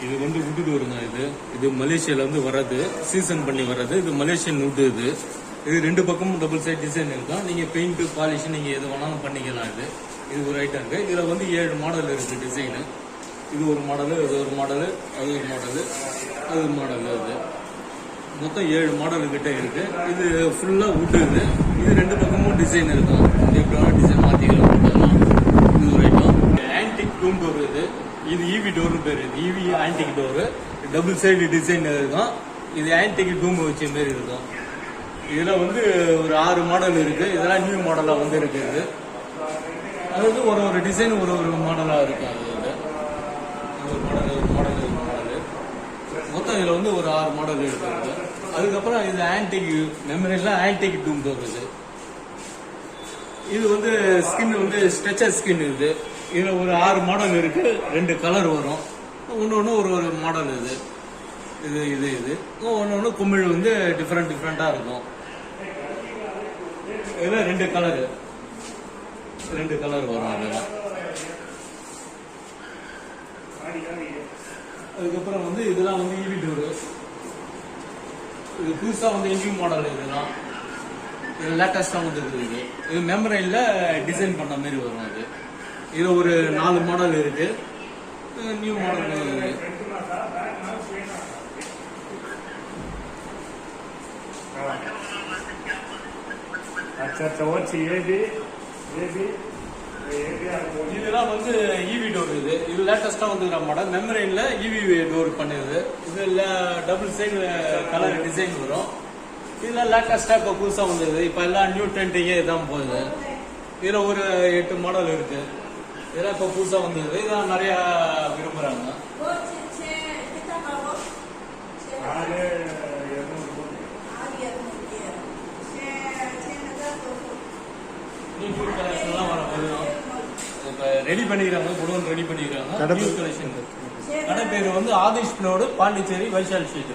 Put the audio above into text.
இது வந்து வுட்டு டோருங்க. இது மலேசியால வந்து வர்றது, சீசன் பண்ணி வர்றது. இது மலேசியன் வுட்டு. இது ரெண்டு பக்கமும் டபுள் சைட் டிசைன் இருக்கும். நீங்க பெயிண்ட் பாலிஷ் நீங்க எது வேணாலும் பண்ணிக்கலாம். இது ஒரு ஐட்டம் இருக்கு. இதுல வந்து 7 மாடல் இருக்கு டிசைனு. இது ஒரு மாடலு, இது ஒரு மாடலு, அது ஒரு மாடலு, அது மாடலு. மொத்தம் 7 மாடல் கிட்ட இருக்கு. இது ஃபுல்லா வுட்டு. இது ரெண்டு பக்கமும் டிசைன் இருக்கும். எப்படி வேணா டிசைன் மாத்திக்கலாம். இது ஒரு ஐட்டம். ஆன்டிக் டூம் டோர். இது ஈவி டோர்னு பேரு. EV antique door. Double side design இருக்கும். இது ஆன்டிக் டூம் வச்ச மாதிரி இருக்கும். இதுல வந்து ஒரு 6 மாடல் இருக்கு. இதெல்லாம் நியூ மாடலா வந்து இருக்கு. அதாவது ஒரு டிசைன் ஒரு மாடலா இருக்கு. ஒரு மாடல் மொத்தம் இதுல வந்து ஒரு 6 மாடல் இருக்கு. அதுக்கப்புறம் இது ஆன்டிக் மெமரில ஆன்டிக் டூம் டோர். இது வந்து ஸ்கின் வந்து ஸ்ட்ரெச்சர் ஸ்கின். இதுல ஒரு 6 மாடல் இருக்கு. 2 கலர் வரும். ஒன்னு ஒரு மாடல். இது ஒன்னு குமிழ் வந்து டிஃபரெண்டா இருக்கும். இதுல 2 கலர் வரும். அதெல்லாம் அதுக்கப்புறம் வந்து இதெல்லாம் வந்து ஈவி டோரு. இது புதுசா வந்து நியூ மாடல். இதெல்லாம் இது லேட்டஸ்டா வந்து இருக்குது. இது மெமரைன்ல டிசைன் பண்ண மாதிரி வரும். இது ஒரு 4 மாடல் இருக்கு. நியூ மாடல் இதெல்லாம் வந்து ஈவி டோர். இது லேட்டஸ்டா வந்து மாடல். மெமரைன்ல ஈவி டோர் பண்ணுது. இதுல டபுள் சைடு கலர் டிசைன் வரும். இதுல லேட்டஸ்டா இப்ப புதுசா வந்தது. இப்ப எல்லாம் நியூ ட்ரெண்டிங்கே இதான் போகுது. இதுல ஒரு 8 மாடல் இருக்கு. இதெல்லாம் இப்ப புதுசா வந்தது. இதெல்லாம் நிறைய விரும்புறாங்க. இப்ப ரெடி பண்ணிக்கிறாங்க. குடோன் ரெடி பண்ணிக்கிறாங்க. கடை பேரு வந்து ஆதிஷ் நோடு, பாண்டிச்சேரி, வைசாலி ஸ்ட்ரீட்.